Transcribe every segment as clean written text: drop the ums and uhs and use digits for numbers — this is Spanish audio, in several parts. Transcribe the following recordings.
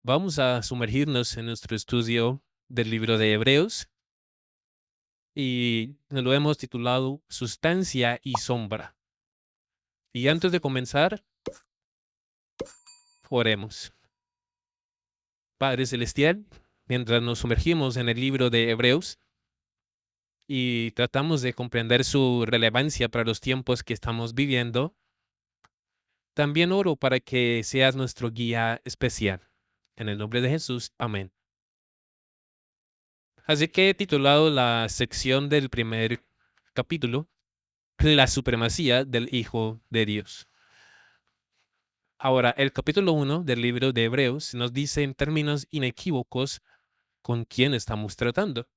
Vamos a sumergirnos en nuestro estudio del libro de Hebreos y lo hemos titulado Sustancia y Sombra. Y antes de comenzar, oremos. Padre Celestial, mientras nos sumergimos en el libro de Hebreos y tratamos de comprender su relevancia para los tiempos que estamos viviendo, también oro para que seas nuestro guía especial. En el nombre de Jesús, amén. Así que he titulado la sección del primer capítulo, La supremacía del Hijo de Dios. Ahora, el capítulo 1 del libro de Hebreos nos dice en términos inequívocos con quién estamos tratando.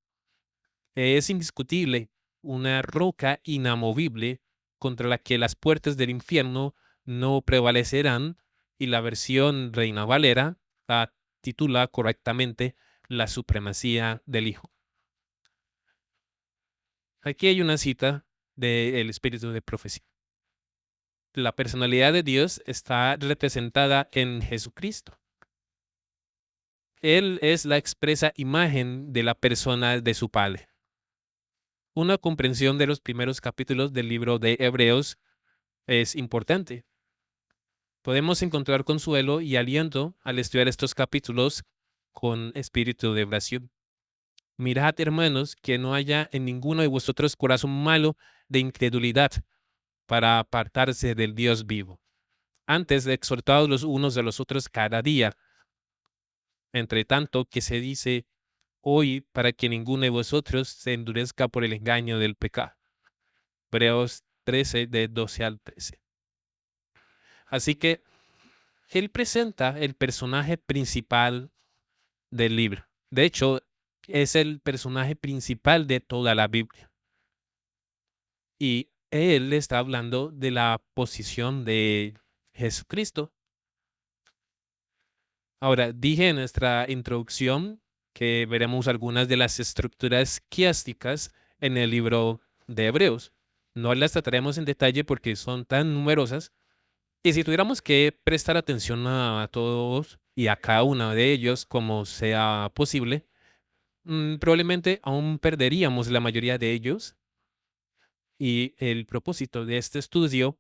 Es indiscutible una roca inamovible contra la que las puertas del infierno no prevalecerán, y la versión Reina Valera la titula correctamente La supremacía del Hijo. Aquí hay una cita del Espíritu de Profecía. La personalidad de Dios está representada en Jesucristo. Él es la expresa imagen de la persona de su Padre. Una comprensión de los primeros capítulos del libro de Hebreos es importante. Podemos encontrar consuelo y aliento al estudiar estos capítulos con espíritu de oración. Mirad, hermanos, que no haya en ninguno de vosotros corazón malo de incredulidad para apartarse del Dios vivo. Antes de exhortados los unos a los otros cada día, entre tanto que se dice hoy, para que ninguno de vosotros se endurezca por el engaño del pecado. Hebreos 13, de 12 al 13. Así que él presenta el personaje principal del libro. De hecho, es el personaje principal de toda la Biblia. Y él está hablando de la posición de Jesucristo. Ahora, dije en nuestra introducción que veremos algunas de las estructuras quiásticas en el libro de Hebreos. No las trataremos en detalle porque son tan numerosas. Y si tuviéramos que prestar atención a todos y a cada uno de ellos como sea posible, probablemente aún perderíamos la mayoría de ellos. Y el propósito de este estudio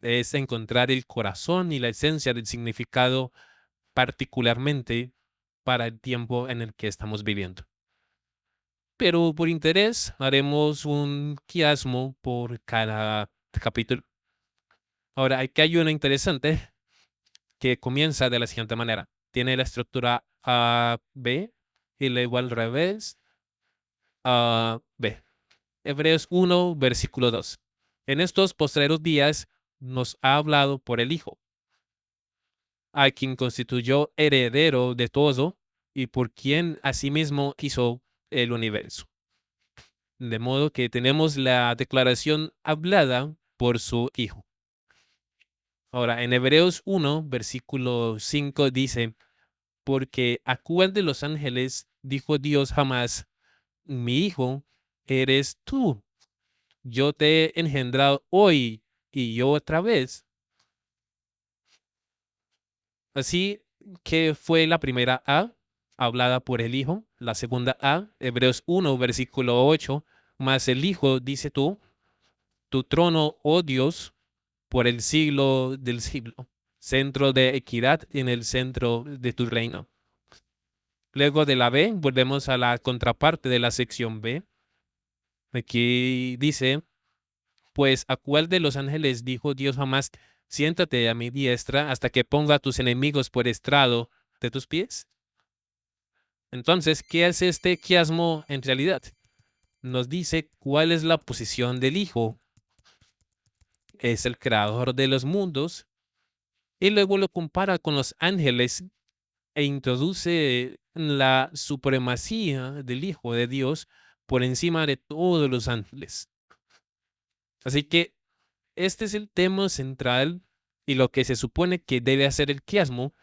es encontrar el corazón y la esencia del significado, particularmente para el tiempo en el que estamos viviendo. Pero por interés haremos un quiasmo por cada capítulo. Ahora, aquí hay una interesante que comienza de la siguiente manera. Tiene la estructura A, B, y luego al revés, A, B. Hebreos 1, versículo 2. En estos postreros días nos ha hablado por el Hijo, a quien constituyó heredero de todo y por quien asimismo hizo el universo. De modo que tenemos la declaración hablada por su Hijo. Ahora, en Hebreos 1, versículo 5 dice, porque a cuál de los ángeles dijo Dios jamás, mi hijo eres tú, yo te he engendrado hoy y yo otra vez. Así que fue la primera A, hablada por el Hijo, la segunda A, Hebreos 1, versículo 8, más el Hijo, dice tú, tu trono, oh Dios, por el siglo del siglo, centro de equidad en el centro de tu reino. Luego de la B, volvemos a la contraparte de la sección B. Aquí dice, pues a cuál de los ángeles dijo Dios jamás, siéntate a mi diestra hasta que ponga a tus enemigos por estrado de tus pies. Entonces, ¿qué hace este quiasmo en realidad? Nos dice cuál es la posición del Hijo. Es el creador de los mundos, y luego lo compara con los ángeles e introduce la supremacía del Hijo de Dios por encima de todos los ángeles. Así que este es el tema central, y lo que se supone que debe hacer el quiasmo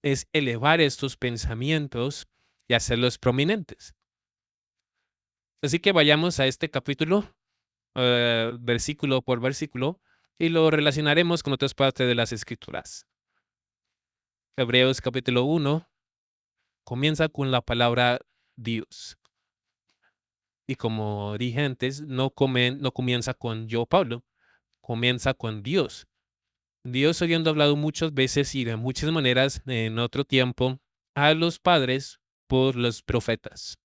es elevar estos pensamientos y hacerlos prominentes. Así que vayamos a este capítulo, versículo por versículo, y lo relacionaremos con otras partes de las escrituras. Hebreos capítulo 1 comienza con la palabra Dios. Y como dije antes, no comienza con yo, Pablo, comienza con Dios. Dios habiendo hablado muchas veces y de muchas maneras en otro tiempo a los padres por los profetas.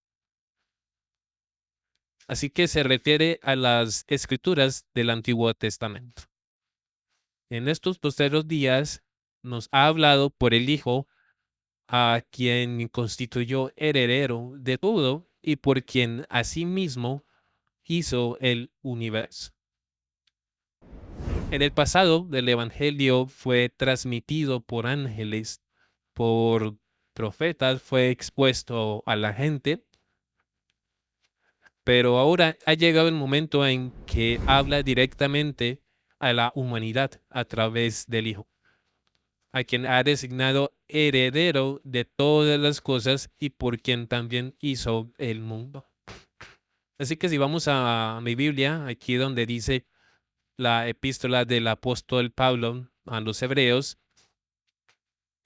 Así que se refiere a las escrituras del Antiguo Testamento. En estos postreros días nos ha hablado por el Hijo, a quien constituyó heredero de todo y por quien asimismo hizo el universo. En el pasado, el Evangelio fue transmitido por ángeles, por profetas, fue expuesto a la gente, pero ahora ha llegado el momento en que habla directamente a la humanidad a través del Hijo, a quien ha designado heredero de todas las cosas y por quien también hizo el mundo. Así que si vamos a mi Biblia, aquí donde dice la epístola del apóstol Pablo a los hebreos,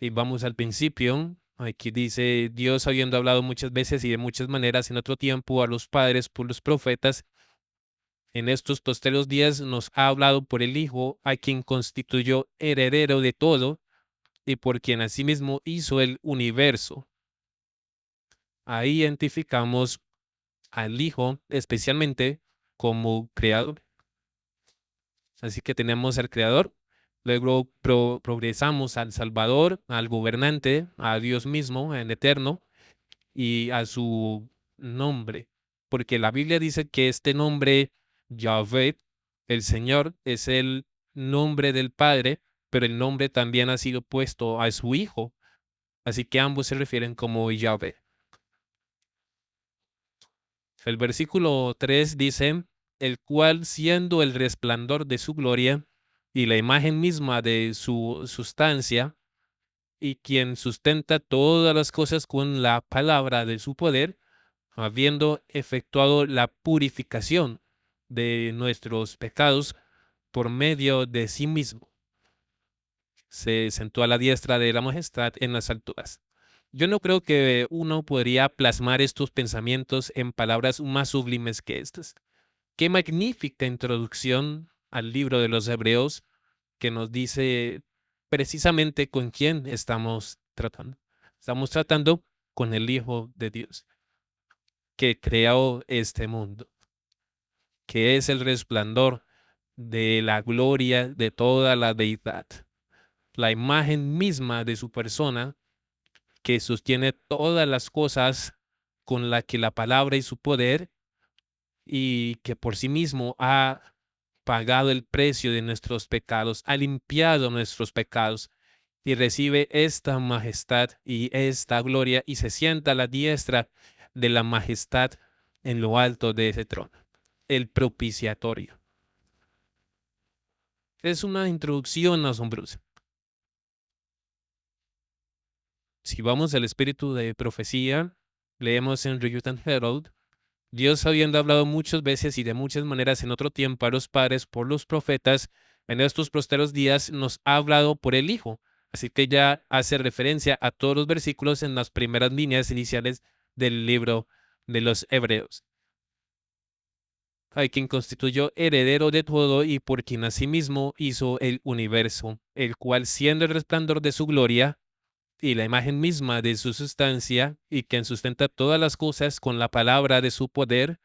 y vamos al principio, aquí dice, Dios habiendo hablado muchas veces y de muchas maneras en otro tiempo a los padres por los profetas, en estos postreros días nos ha hablado por el Hijo, a quien constituyó heredero de todo y por quien asimismo hizo el universo. Ahí identificamos al Hijo especialmente como creador. Así que tenemos al creador, luego progresamos al Salvador, al gobernante, a Dios mismo, en eterno, y a su nombre. Porque la Biblia dice que este nombre, Yahvé, el Señor, es el nombre del Padre, pero el nombre también ha sido puesto a su Hijo. Así que ambos se refieren como Yahvé. El versículo 3 dice, el cual siendo el resplandor de su gloria y la imagen misma de su sustancia, y quien sustenta todas las cosas con la palabra de su poder, habiendo efectuado la purificación de nuestros pecados por medio de sí mismo, se sentó a la diestra de la majestad en las alturas. Yo no creo que uno podría plasmar estos pensamientos en palabras más sublimes que estas. Qué magnífica introducción al libro de los Hebreos que nos dice precisamente con quién estamos tratando. Estamos tratando con el Hijo de Dios, que creó este mundo, que es el resplandor de la gloria de toda la deidad, la imagen misma de su persona que sostiene todas las cosas con la que la palabra y su poder y que por sí mismo ha pagado el precio de nuestros pecados, ha limpiado nuestros pecados y recibe esta majestad y esta gloria y se sienta a la diestra de la majestad en lo alto de ese trono, el propiciatorio. Es una introducción asombrosa. Si vamos al espíritu de profecía, leemos en Youth and Herald, Dios habiendo hablado muchas veces y de muchas maneras en otro tiempo a los padres por los profetas, en estos postreros días nos ha hablado por el Hijo. Así que ya hace referencia a todos los versículos en las primeras líneas iniciales del libro de los Hebreos. Hay quien constituyó heredero de todo y por quien asimismo hizo el universo, el cual siendo el resplandor de su gloria y la imagen misma de su sustancia, y quien sustenta todas las cosas con la palabra de su poder,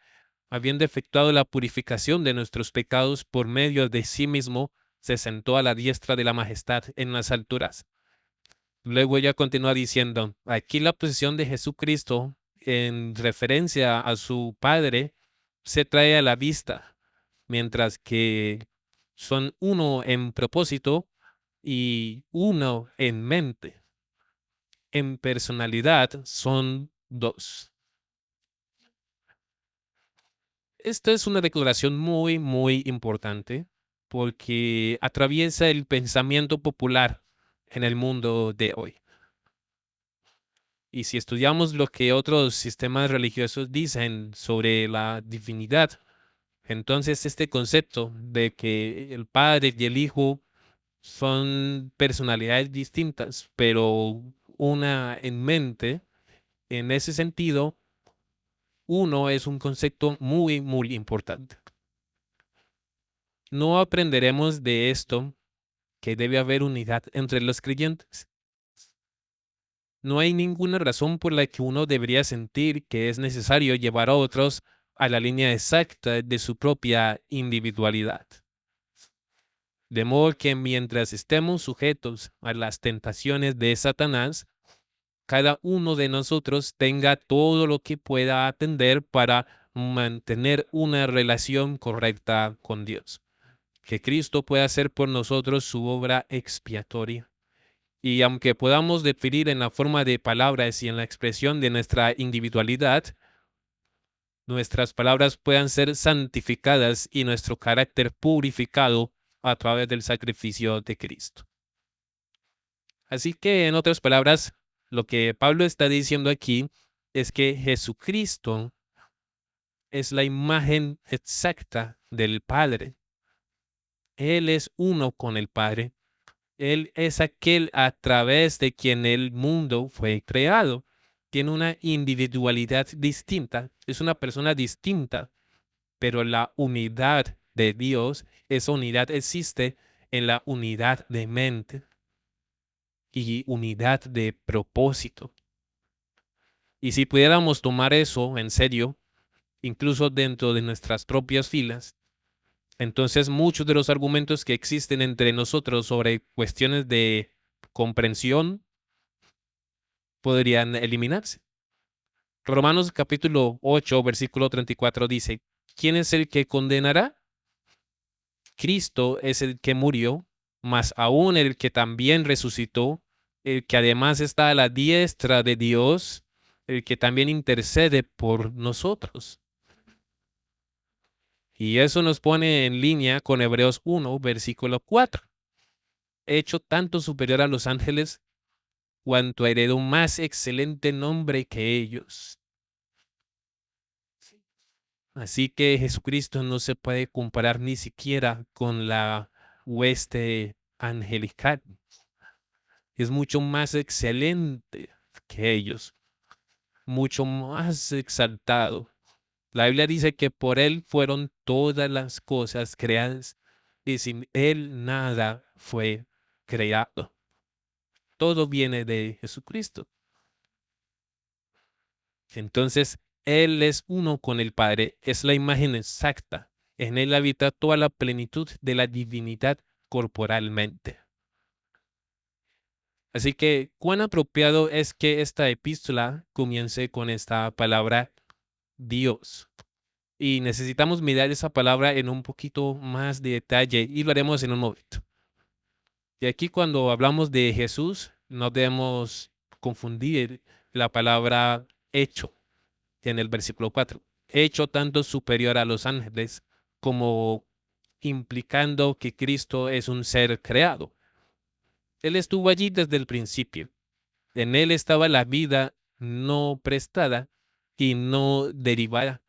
habiendo efectuado la purificación de nuestros pecados por medio de sí mismo, se sentó a la diestra de la majestad en las alturas. Luego ella continúa diciendo, aquí la posición de Jesucristo en referencia a su Padre se trae a la vista, mientras que son uno en propósito y uno en mente. En personalidad son dos. Esta es una declaración muy, muy importante porque atraviesa el pensamiento popular en el mundo de hoy. Y si estudiamos lo que otros sistemas religiosos dicen sobre la divinidad, entonces este concepto de que el Padre y el Hijo Son personalidades distintas, pero una en mente. En ese sentido, uno es un concepto muy, muy importante. No aprenderemos de esto que debe haber unidad entre los creyentes. No hay ninguna razón por la que uno debería sentir que es necesario llevar a otros a la línea exacta de su propia individualidad. De modo que mientras estemos sujetos a las tentaciones de Satanás, cada uno de nosotros tenga todo lo que pueda atender para mantener una relación correcta con Dios. Que Cristo pueda hacer por nosotros su obra expiatoria. Y aunque podamos definir en la forma de palabras y en la expresión de nuestra individualidad, nuestras palabras puedan ser santificadas y nuestro carácter purificado a través del sacrificio de Cristo. Así que, en otras palabras, lo que Pablo está diciendo aquí es que Jesucristo es la imagen exacta del Padre. Él es uno con el Padre. Él es aquel a través de quien el mundo fue creado. Tiene una individualidad distinta, es una persona distinta, pero la unidad de Dios, esa unidad existe en la unidad de mente y unidad de propósito. Y si pudiéramos tomar eso en serio, incluso dentro de nuestras propias filas, entonces muchos de los argumentos que existen entre nosotros sobre cuestiones de comprensión podrían eliminarse. Romanos capítulo 8, versículo 34 dice, ¿quién es el que condenará? Cristo es el que murió, mas aún el que también resucitó, el que además está a la diestra de Dios, el que también intercede por nosotros. Y eso nos pone en línea con Hebreos 1, versículo 4. Hecho tanto superior a los ángeles, cuanto heredó más excelente nombre que ellos. Así que Jesucristo no se puede comparar ni siquiera con la hueste angelical. Es mucho más excelente que ellos, mucho más exaltado. La Biblia dice que por Él fueron todas las cosas creadas y sin Él nada fue creado. Todo viene de Jesucristo. Entonces, Él es uno con el Padre, es la imagen exacta. En Él habita toda la plenitud de la divinidad corporalmente. Así que, cuán apropiado es que esta epístola comience con esta palabra Dios. Y necesitamos mirar esa palabra en un poquito más de detalle y lo haremos en un momento. Y aquí cuando hablamos de Jesús, no debemos confundir la palabra hecho en el versículo 4. Hecho tanto superior a los ángeles como implicando que Cristo es un ser creado. Él estuvo allí desde el principio. En él estaba la vida no prestada y no derivada,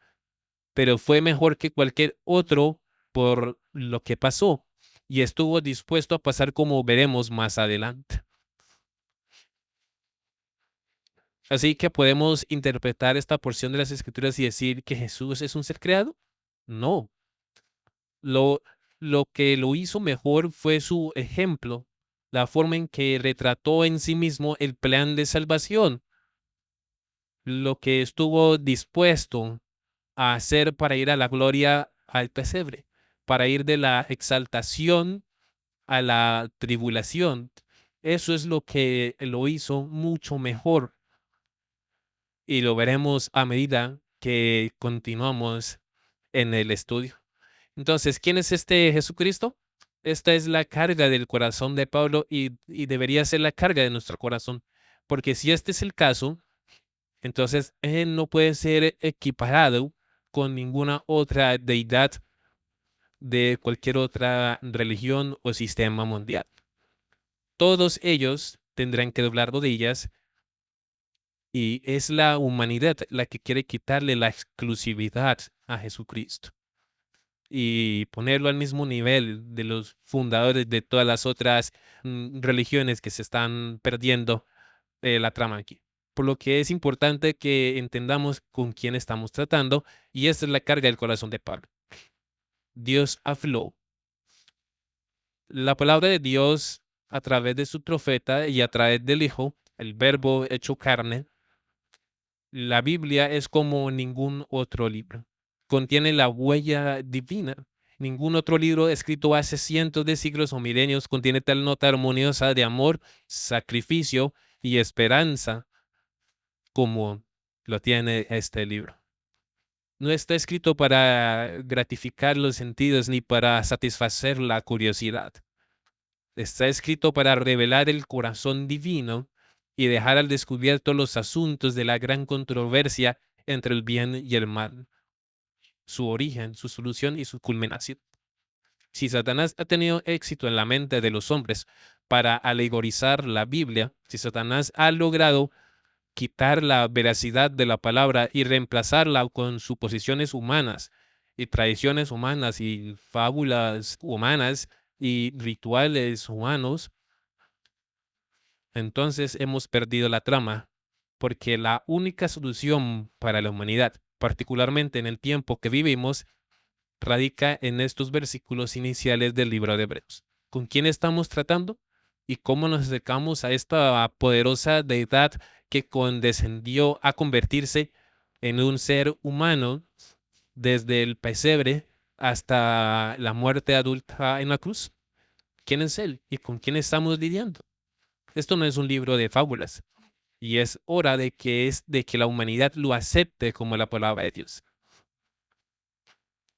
pero fue mejor que cualquier otro por lo que pasó y estuvo dispuesto a pasar como veremos más adelante. Así que podemos interpretar esta porción de las escrituras y decir que Jesús es un ser creado. No, lo, lo que lo hizo mejor fue su ejemplo, la forma en que retrató en sí mismo el plan de salvación, lo que estuvo dispuesto a hacer para ir a la gloria al pesebre, para ir de la exaltación a la tribulación. Eso es lo que lo hizo mucho mejor y lo veremos a medida que continuamos en el estudio. Entonces, ¿quién es este Jesucristo? Esta es la carga del corazón de Pablo y debería ser la carga de nuestro corazón, porque si este es el caso, entonces Él no puede ser equiparado con ninguna otra deidad de cualquier otra religión o sistema mundial. Todos ellos tendrán que doblar rodillas y es la humanidad la que quiere quitarle la exclusividad a Jesucristo. y ponerlo al mismo nivel de los fundadores de todas las otras religiones que se están perdiendo la trama aquí. Por lo que es importante que entendamos con quién estamos tratando, y esta es la carga del corazón de Pablo. Dios habló. La palabra de Dios a través de su profeta y a través del Hijo, el Verbo hecho carne, la Biblia es como ningún otro libro. Contiene la huella divina. Ningún otro libro escrito hace cientos de siglos o milenios contiene tal nota armoniosa de amor, sacrificio y esperanza como lo tiene este libro. No está escrito para gratificar los sentidos ni para satisfacer la curiosidad. Está escrito para revelar el corazón divino y dejar al descubierto los asuntos de la gran controversia entre el bien y el mal, su origen, su solución y su culminación. Si Satanás ha tenido éxito en la mente de los hombres para alegorizar la Biblia, si Satanás ha logrado quitar la veracidad de la palabra y reemplazarla con suposiciones humanas y tradiciones humanas y fábulas humanas y rituales humanos, entonces hemos perdido la trama, porque la única solución para la humanidad, particularmente en el tiempo que vivimos, radica en estos versículos iniciales del libro de Hebreos. ¿Con quién estamos tratando? ¿Y cómo nos acercamos a esta poderosa deidad que condescendió a convertirse en un ser humano desde el pesebre hasta la muerte adulta en la cruz? ¿Quién es Él y con quién estamos lidiando? Esto no es un libro de fábulas y es hora de que la humanidad lo acepte como la palabra de Dios.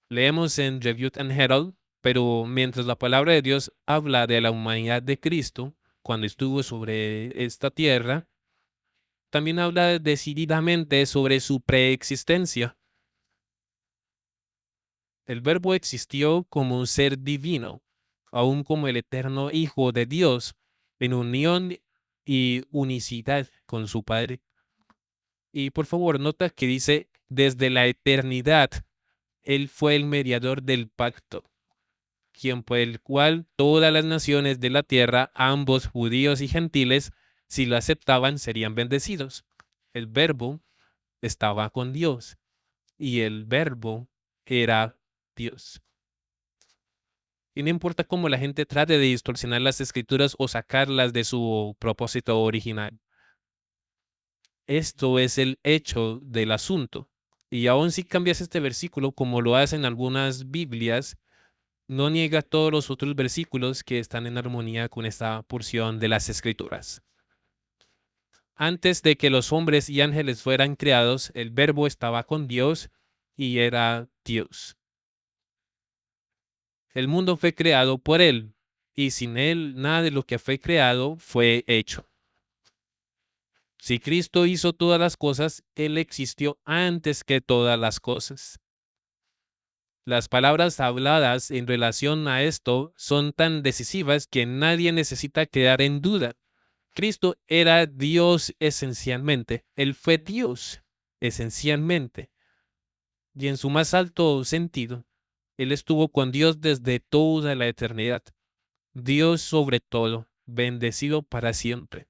Leemos en Review and Herald, pero mientras la palabra de Dios habla de la humanidad de Cristo cuando estuvo sobre esta tierra, también habla decididamente sobre su preexistencia. El Verbo existió como un ser divino, aún como el eterno Hijo de Dios, en unión y unicidad con su Padre. Y por favor, nota que dice, desde la eternidad, Él fue el mediador del pacto, quien por el cual todas las naciones de la tierra, ambos judíos y gentiles, si lo aceptaban, serían bendecidos. El Verbo estaba con Dios y el Verbo era Dios. Y no importa cómo la gente trate de distorsionar las escrituras o sacarlas de su propósito original. Esto es el hecho del asunto. Y aun si cambias este versículo, como lo hacen algunas Biblias, no niega todos los otros versículos que están en armonía con esta porción de las escrituras. Antes de que los hombres y ángeles fueran creados, el Verbo estaba con Dios y era Dios. El mundo fue creado por Él, y sin Él nada de lo que fue creado fue hecho. Si Cristo hizo todas las cosas, Él existió antes que todas las cosas. Las palabras habladas en relación a esto son tan decisivas que nadie necesita quedar en duda. Cristo era Dios esencialmente. Él fue Dios esencialmente. Y en su más alto sentido, Él estuvo con Dios desde toda la eternidad. Dios sobre todo, bendecido para siempre.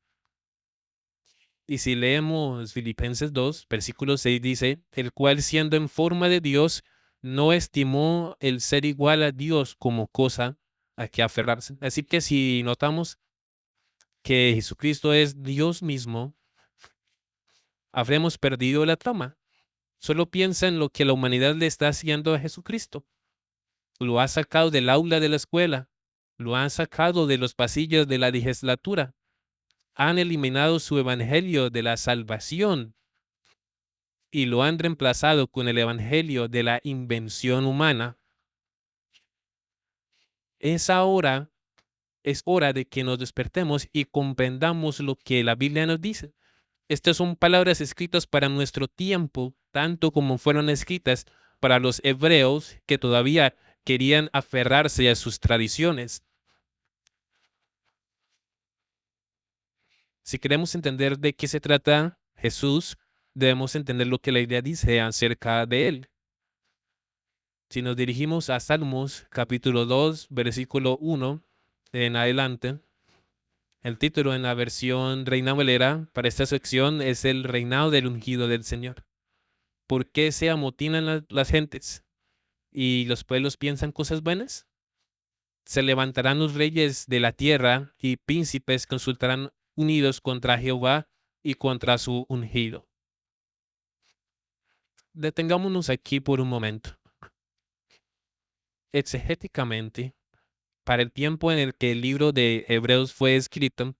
Y si leemos Filipenses 2, versículo 6 dice, el cual siendo en forma de Dios, no estimó el ser igual a Dios como cosa a que aferrarse. Así que si notamos que Jesucristo es Dios mismo, habremos perdido la trama. Solo piensa en lo que la humanidad le está haciendo a Jesucristo. Lo ha sacado del aula de la escuela, lo han sacado de los pasillos de la legislatura, han eliminado su evangelio de la salvación y lo han reemplazado con el evangelio de la invención humana. Es ahora, es hora de que nos despertemos y comprendamos lo que la Biblia nos dice. Estas son palabras escritas para nuestro tiempo, tanto como fueron escritas para los hebreos que todavía querían aferrarse a sus tradiciones. Si queremos entender de qué se trata Jesús, debemos entender lo que la Biblia dice acerca de él. Si nos dirigimos a Salmos capítulo 2, versículo 1 en adelante, el título en la versión Reina Valera para esta sección es El reinado del ungido del Señor. ¿Por qué se amotinan las gentes y los pueblos piensan cosas buenas? Se levantarán los reyes de la tierra y príncipes consultarán unidos contra Jehová y contra su ungido. Detengámonos aquí por un momento. Exegéticamente, para el tiempo en el que el libro de Hebreos fue escrito,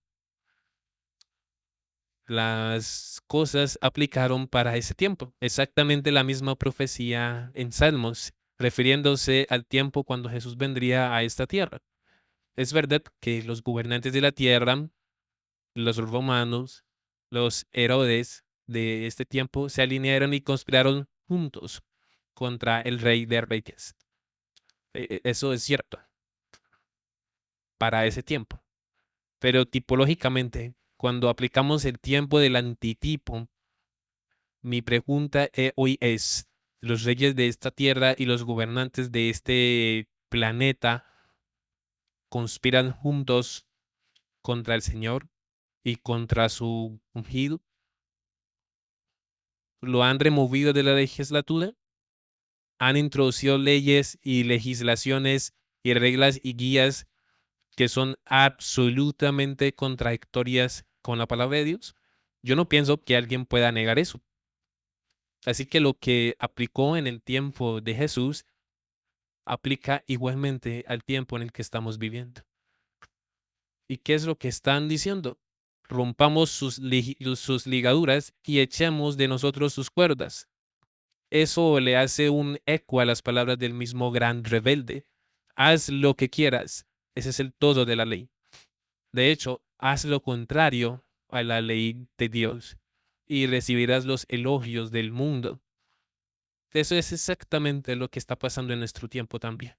las cosas aplicaron para ese tiempo. Exactamente la misma profecía en Salmos, refiriéndose al tiempo cuando Jesús vendría a esta tierra. Es verdad que los gobernantes de la tierra, los romanos, los Herodes de este tiempo se alinearon y conspiraron juntos contra el rey de reyes. Eso es cierto para ese tiempo. Pero tipológicamente, cuando aplicamos el tiempo del antitipo, mi pregunta hoy es, ¿los reyes de esta tierra y los gobernantes de este planeta conspiran juntos contra el Señor y contra su ungido? ¿Lo han removido de la legislatura? ¿Han introducido leyes y legislaciones y reglas y guías que son absolutamente contradictorias con la palabra de Dios? Yo no pienso que alguien pueda negar eso. Así que lo que aplicó en el tiempo de Jesús aplica igualmente al tiempo en el que estamos viviendo. ¿Y qué es lo que están diciendo? Rompamos sus ligaduras y echemos de nosotros sus cuerdas. Eso le hace un eco a las palabras del mismo gran rebelde. Haz lo que quieras. Ese es el todo de la ley. De hecho, haz lo contrario a la ley de Dios y recibirás los elogios del mundo. Eso es exactamente lo que está pasando en nuestro tiempo también.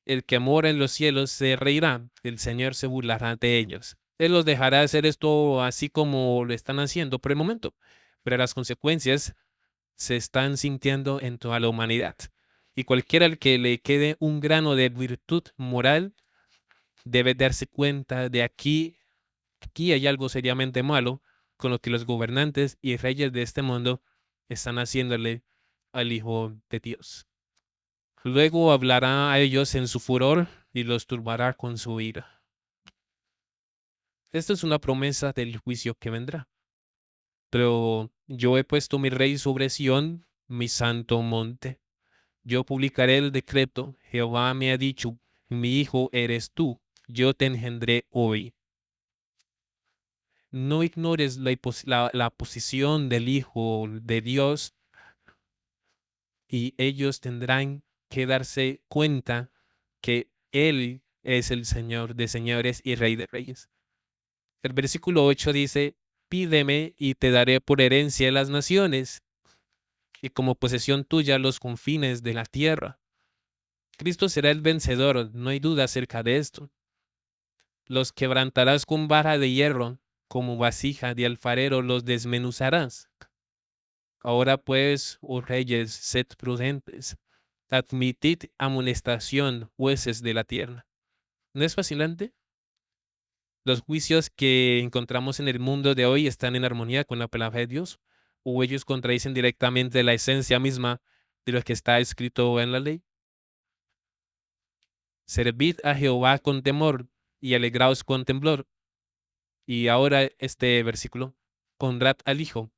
El que mora en los cielos se reirá, el Señor se burlará de ellos. Él los dejará hacer esto así como lo están haciendo por el momento, pero las consecuencias se están sintiendo en toda la humanidad. Y cualquiera al que le quede un grano de virtud moral debe darse cuenta de aquí hay algo seriamente malo con lo que los gobernantes y reyes de este mundo están haciéndole al Hijo de Dios. Luego hablará a ellos en su furor y los turbará con su ira. Esta es una promesa del juicio que vendrá. Pero yo he puesto mi rey sobre Sión, mi santo monte. Yo publicaré el decreto. Jehová me ha dicho, mi hijo eres tú, yo te engendré hoy. No ignores la posición del Hijo de Dios y ellos tendrán que darse cuenta que Él es el Señor de señores y Rey de reyes. El versículo 8 dice, pídeme y te daré por herencia las naciones y como posesión tuya los confines de la tierra. Cristo será el vencedor, no hay duda acerca de esto. Los quebrantarás con vara de hierro, como vasija de alfarero los desmenuzarás. Ahora pues, oh reyes, sed prudentes, admitid amonestación, jueces de la tierra. ¿No es fascinante? Los juicios que encontramos en el mundo de hoy están en armonía con la palabra de Dios, o ellos contradicen directamente la esencia misma de lo que está escrito en la ley. Servid a Jehová con temor y alegraos con temblor. Y ahora este versículo, honrad al Hijo,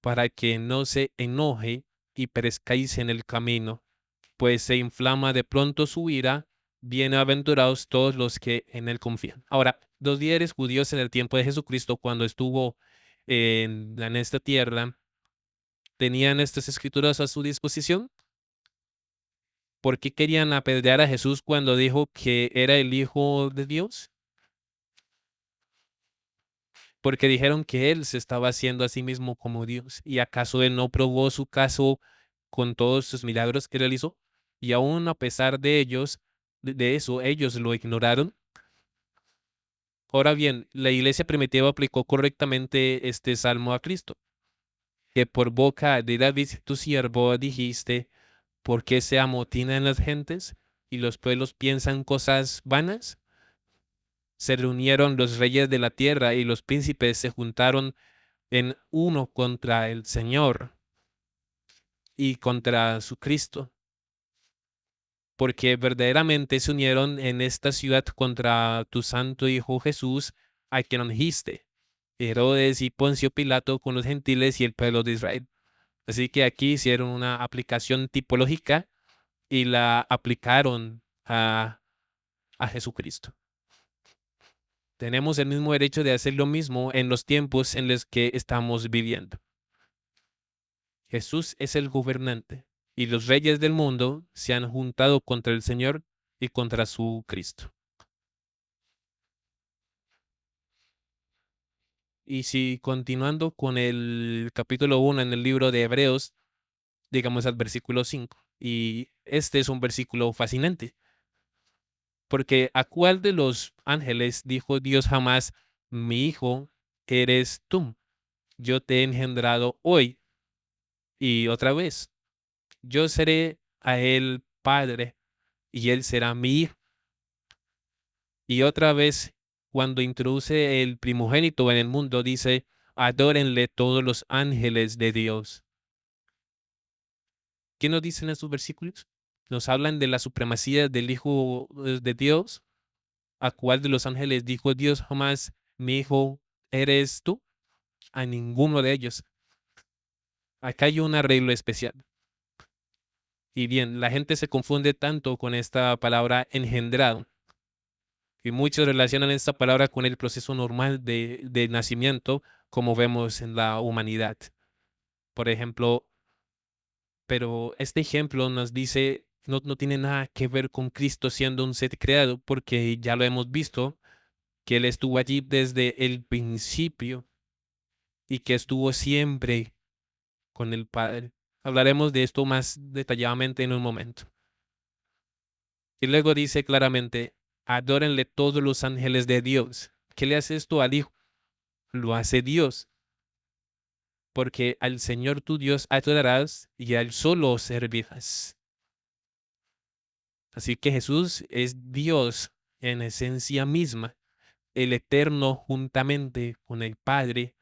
para que no se enoje y perezcáis en el camino, pues se inflama de pronto su ira. Bienaventurados todos los que en él confían. Ahora, los líderes judíos en el tiempo de Jesucristo, cuando estuvo en esta tierra, tenían estas escrituras a su disposición. ¿Por qué querían apedrear a Jesús cuando dijo que era el Hijo de Dios? Porque dijeron que él se estaba haciendo a sí mismo como Dios. ¿Y acaso él no probó su caso con todos sus milagros que realizó? Y aún a pesar de ellos, de eso, ellos lo ignoraron. Ahora bien, la iglesia primitiva aplicó correctamente este salmo a Cristo, que por boca de David, tu siervo, dijiste, ¿Por qué se amotinan las gentes y los pueblos piensan cosas vanas? Se reunieron los reyes de la tierra y los príncipes se juntaron en uno contra el Señor y contra su Cristo, porque verdaderamente se unieron en esta ciudad contra tu santo Hijo Jesús, a quien ungiste, Herodes y Poncio Pilato con los gentiles y el pueblo de Israel. Así que aquí hicieron una aplicación tipológica y la aplicaron a Jesucristo. Tenemos el mismo derecho de hacer lo mismo en los tiempos en los que estamos viviendo. Jesús es el gobernante y los reyes del mundo se han juntado contra el Señor y contra su Cristo. Y si continuando con el capítulo 1 en el libro de Hebreos, digamos al versículo 5, y este es un versículo fascinante, porque ¿a cuál de los ángeles dijo Dios jamás, mi hijo eres tú? Yo te he engendrado hoy. Y otra vez, yo seré a él padre y él será mi hijo. Y otra vez, cuando introduce el primogénito en el mundo, dice, adórenle todos los ángeles de Dios. ¿Qué nos dicen estos versículos? Nos hablan de la supremacía del Hijo de Dios. ¿A cuál de los ángeles dijo Dios jamás, mi hijo eres tú? A ninguno de ellos. Acá hay un arreglo especial. Y bien, la gente se confunde tanto con esta palabra engendrado. Y muchos relacionan esta palabra con el proceso normal de nacimiento, como vemos en la humanidad. Por ejemplo, pero este ejemplo nos dice, no tiene nada que ver con Cristo siendo un ser creado, porque ya lo hemos visto, que Él estuvo allí desde el principio y que estuvo siempre con el Padre. Hablaremos de esto más detalladamente en un momento. Y luego dice claramente, adórenle todos los ángeles de Dios. ¿Qué le hace esto al Hijo? Lo hace Dios, porque al Señor tu Dios adorarás y a Él solo servirás. Así que Jesús es Dios en esencia misma, el eterno juntamente con el Padre.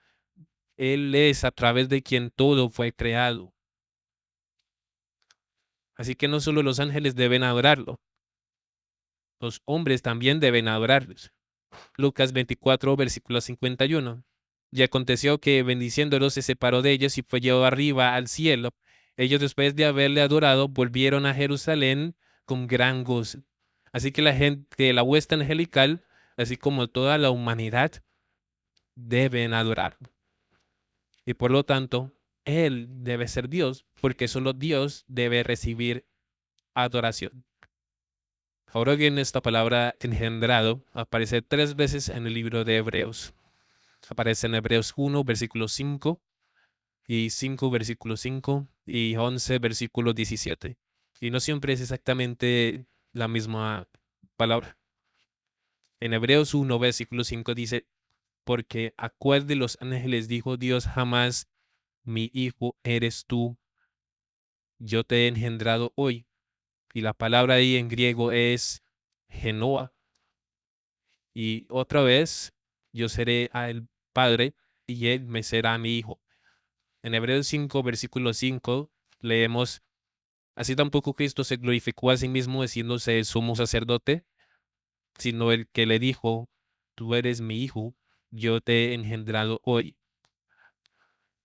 Él es a través de quien todo fue creado. Así que no solo los ángeles deben adorarlo, los hombres también deben adorarlos. Lucas 24, versículo 51. Y aconteció que bendiciéndolos se separó de ellos y fue llevado arriba al cielo. Ellos después de haberle adorado volvieron a Jerusalén con gran gozo. Así que la gente, la hueste angelical, así como toda la humanidad, deben adorar. Y por lo tanto, Él debe ser Dios, porque solo Dios debe recibir adoración. Ahora bien, esta palabra engendrado aparece 3 veces en el libro de Hebreos. Aparece en Hebreos 1, versículo 5, y 5, versículo 5, y 11, versículo 17. Y no siempre es exactamente la misma palabra. En Hebreos 1, versículo 5 dice, porque a cuál de los ángeles dijo Dios jamás, mi hijo eres tú, yo te he engendrado hoy. Y la palabra ahí en griego es genoa. Y otra vez, yo seré al Padre y él me será mi hijo. En Hebreos 5, versículo 5, leemos, así tampoco Cristo se glorificó a sí mismo diciéndose sumo sacerdote, sino el que le dijo, tú eres mi hijo, yo te he engendrado hoy.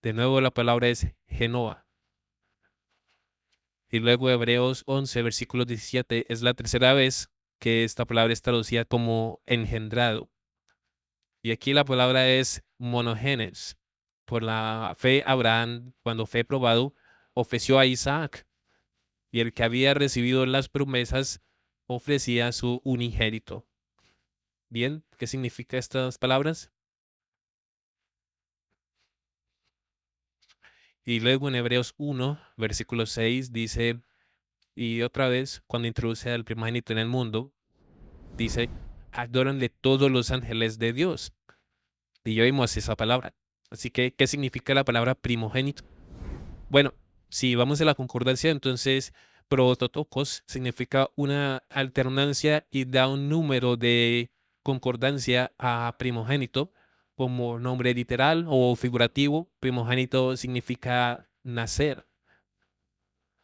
De nuevo la palabra es genoa. Y luego Hebreos 11, versículo 17, es la tercera vez que esta palabra es traducida como engendrado. Y aquí la palabra es monogenes. Por la fe, Abraham, cuando fue probado, ofreció a Isaac. Y el que había recibido las promesas ofrecía su unigénito. Bien, ¿qué significa estas palabras? Y luego en Hebreos 1, versículo 6 dice, y otra vez, cuando introduce al primogénito en el mundo, dice, adórenle todos los ángeles de Dios. Y ya oímos esa palabra. Así que, ¿qué significa la palabra primogénito? Bueno, si vamos a la concordancia, entonces Prototokos significa una alternancia y da un número de concordancia a primogénito como nombre literal o figurativo. Primogénito significa nacer.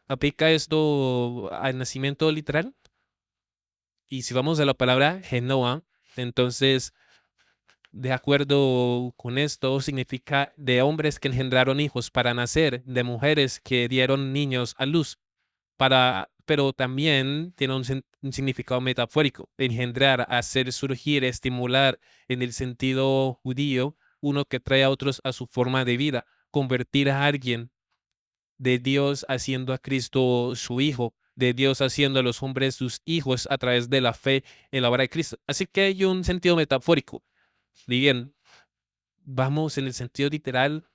¿Aplica esto al nacimiento literal? Y si vamos a la palabra genoa, entonces, de acuerdo con esto, significa de hombres que engendraron hijos para nacer, de mujeres que dieron niños a luz, pero también tiene un significado metafórico, engendrar, hacer surgir, estimular, en el sentido judío, uno que trae a otros a su forma de vida, convertir a alguien de Dios haciendo a Cristo su hijo, de Dios haciendo a los hombres sus hijos a través de la fe en la obra de Cristo. Así que hay un sentido metafórico. Y bien, vamos en el sentido literal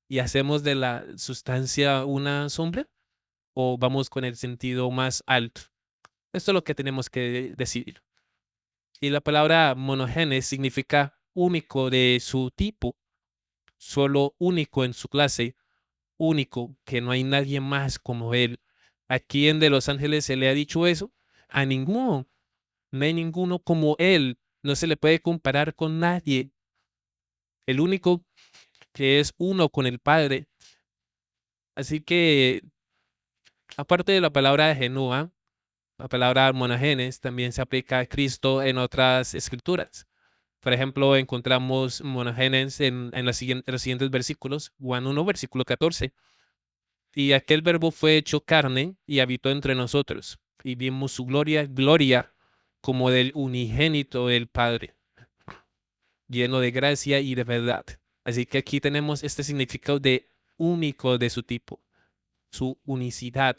y hacemos de la sustancia una sombra, o vamos con el sentido más alto. Esto es lo que tenemos que decidir. Y la palabra monogenes significa único de su tipo, solo único en su clase, único, que no hay nadie más como él. ¿A quién de los ángeles se le ha dicho eso? A ninguno. No hay ninguno como él. No se le puede comparar con nadie. El único que es uno con el Padre. Así que, aparte de la palabra genua, la palabra monogenes también se aplica a Cristo en otras escrituras. Por ejemplo, encontramos monogenes en los siguientes versículos. Juan 1, versículo 14. Y aquel verbo fue hecho carne y habitó entre nosotros, y vimos su gloria, gloria como del unigénito del Padre, lleno de gracia y de verdad. Así que aquí tenemos este significado de único de su tipo, su unicidad.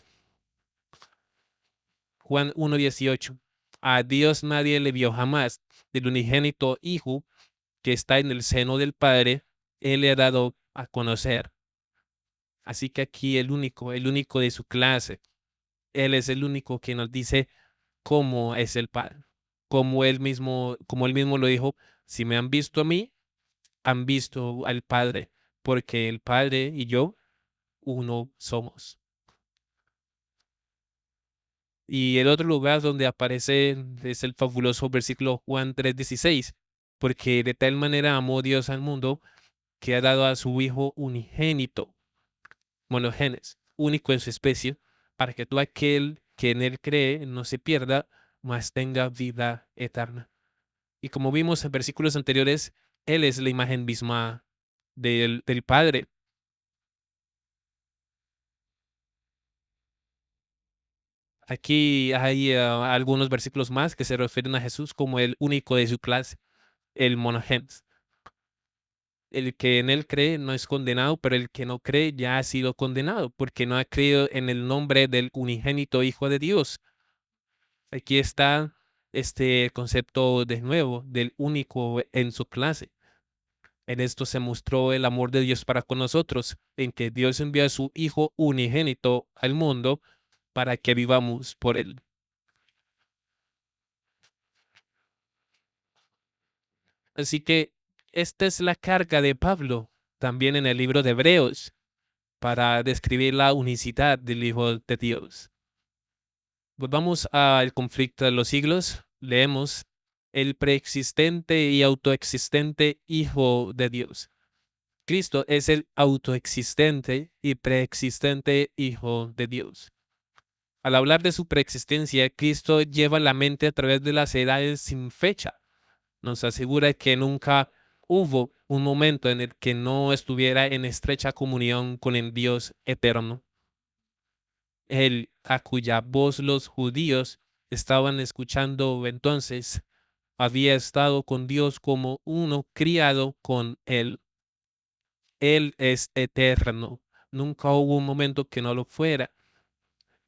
Juan 1:18. A Dios nadie le vio jamás. Del unigénito Hijo que está en el seno del Padre, Él le ha dado a conocer. Así que aquí el único de su clase. Él es el único que nos dice cómo es el Padre. Como él mismo lo dijo, si me han visto a mí, han visto al Padre, porque el Padre y yo uno somos. Y el otro lugar donde aparece es el fabuloso versículo Juan 3:16, porque de tal manera amó Dios al mundo que ha dado a su Hijo unigénito, monogenes, único en su especie, para que todo aquel que en él cree no se pierda, mas tenga vida eterna. Y como vimos en versículos anteriores, Él es la imagen misma del Padre. Aquí hay algunos versículos más que se refieren a Jesús como el único de su clase, el monogenes. El que en él cree no es condenado, pero el que no cree ya ha sido condenado porque no ha creído en el nombre del unigénito Hijo de Dios. Aquí está este concepto de nuevo del único en su clase. En esto se mostró el amor de Dios para con nosotros, en que Dios envió a su Hijo unigénito al mundo para que vivamos por él. Así que esta es la carga de Pablo también en el libro de Hebreos para describir la unicidad del Hijo de Dios. Volvamos al conflicto de los siglos. Leemos el preexistente y autoexistente Hijo de Dios. Cristo es el autoexistente y preexistente Hijo de Dios. Al hablar de su preexistencia, Cristo lleva la mente a través de las edades sin fecha. Nos asegura que nunca hubo un momento en el que no estuviera en estrecha comunión con el Dios eterno. Él, a cuya voz los judíos estaban escuchando entonces, había estado con Dios como uno criado con él. Él es eterno. Nunca hubo un momento que no lo fuera.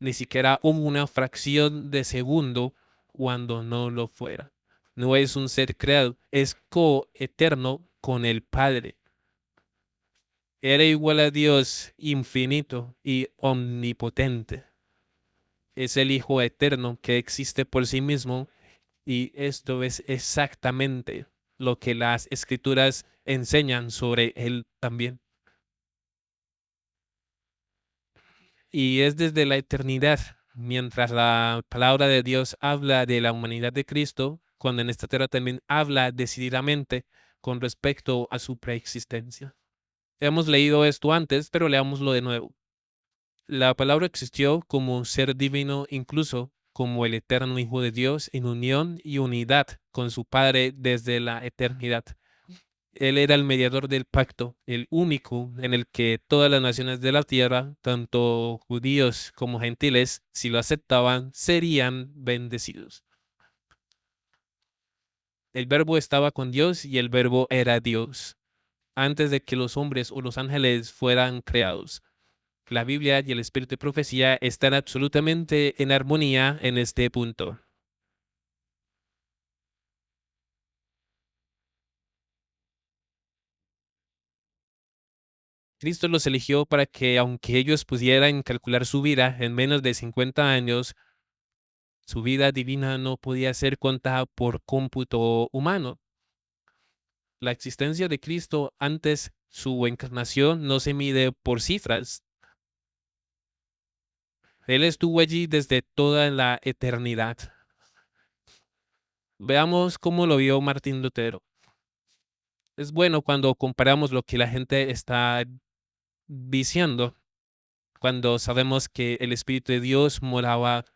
Ni siquiera hubo una fracción de segundo cuando no lo fuera. No es un ser creado, es coeterno con el Padre. Era igual a Dios infinito y omnipotente. Es el Hijo eterno que existe por sí mismo, y esto es exactamente lo que las escrituras enseñan sobre él también. Y es desde la eternidad Mientras la palabra de Dios habla de la humanidad de Cristo, cuando en esta tierra también habla decididamente con respecto a su preexistencia. Hemos leído esto antes, pero leámoslo de nuevo. La palabra existió como un ser divino, incluso como el eterno Hijo de Dios, en unión y unidad con su Padre desde la eternidad. Él era el mediador del pacto, el único en el que todas las naciones de la tierra, tanto judíos como gentiles, si lo aceptaban, serían bendecidos. El verbo estaba con Dios y el verbo era Dios, antes de que los hombres o los ángeles fueran creados. La Biblia y el espíritu de profecía están absolutamente en armonía en este punto. Cristo los eligió para que, aunque ellos pudieran calcular su vida en menos de 50 años, su vida divina no podía ser contada por cómputo humano. La existencia de Cristo antes su encarnación no se mide por cifras. Él estuvo allí desde toda la eternidad. Veamos cómo lo vio Martín Lutero. Es bueno cuando comparamos lo que la gente está diciendo, cuando sabemos que el Espíritu de Dios moraba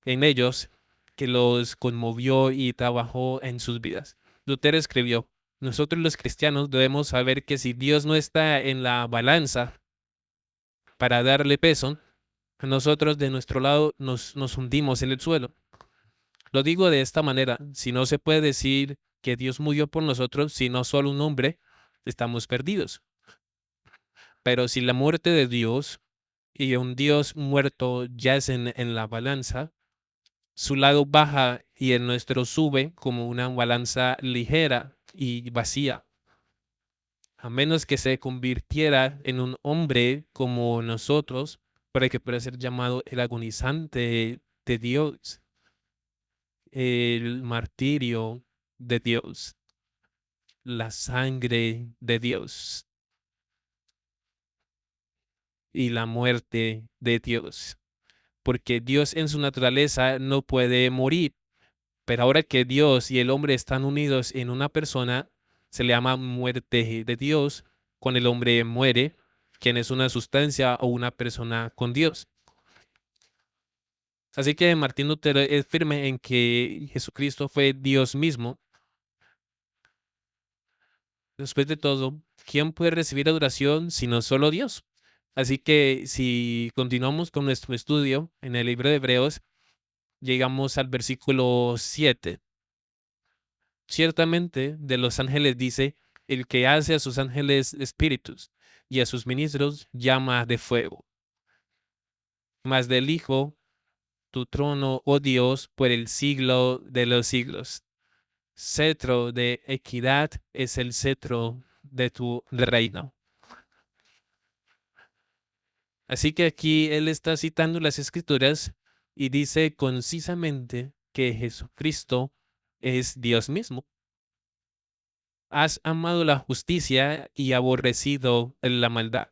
en ellos, que los conmovió y trabajó en sus vidas. Lutero escribió: nosotros los cristianos debemos saber que si Dios no está en la balanza para darle peso, nosotros de nuestro lado nos hundimos en el suelo. Lo digo de esta manera: si no se puede decir que Dios murió por nosotros, sino solo un hombre, estamos perdidos. Pero si la muerte de Dios y un Dios muerto yacen en la balanza, su lado baja y el nuestro sube como una balanza ligera y vacía. A menos que se convirtiera en un hombre como nosotros, para que pueda ser llamado el agonizante de Dios, el martirio de Dios, la sangre de Dios y la muerte de Dios. Porque Dios en su naturaleza no puede morir. Pero ahora que Dios y el hombre están unidos en una persona, se le llama muerte de Dios cuando el hombre muere, quien es una sustancia o una persona con Dios. Así que Martín Lutero es firme en que Jesucristo fue Dios mismo. Después de todo, ¿quién puede recibir adoración sino solo Dios? Así que si continuamos con nuestro estudio en el libro de Hebreos, llegamos al versículo 7. Ciertamente de los ángeles dice: el que hace a sus ángeles espíritus y a sus ministros llama de fuego. Mas del Hijo, tu trono, oh Dios, por el siglo de los siglos. Cetro de equidad es el cetro de tu reino. Así que aquí él está citando las escrituras y dice concisamente que Jesucristo es Dios mismo. Has amado la justicia y aborrecido la maldad,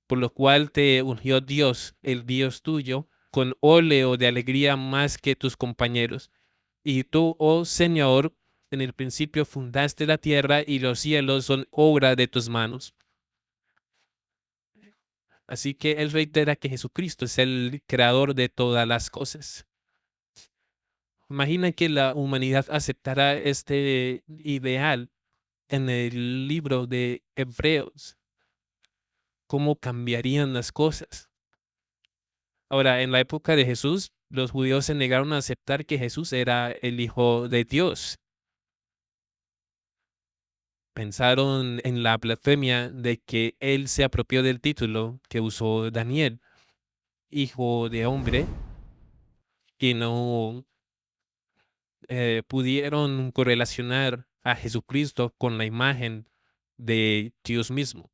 por lo cual te ungió Dios, el Dios tuyo, con óleo de alegría más que tus compañeros. Y tú, oh Señor, en el principio fundaste la tierra y los cielos son obra de tus manos. Así que él reitera que Jesucristo es el creador de todas las cosas. Imagina que la humanidad aceptara este ideal en el libro de Hebreos. ¿Cómo cambiarían las cosas? Ahora, en la época de Jesús, los judíos se negaron a aceptar que Jesús era el Hijo de Dios. Pensaron en la blasfemia de que él se apropió del título que usó Daniel, hijo de hombre, y no pudieron correlacionar a Jesucristo con la imagen de Dios mismo.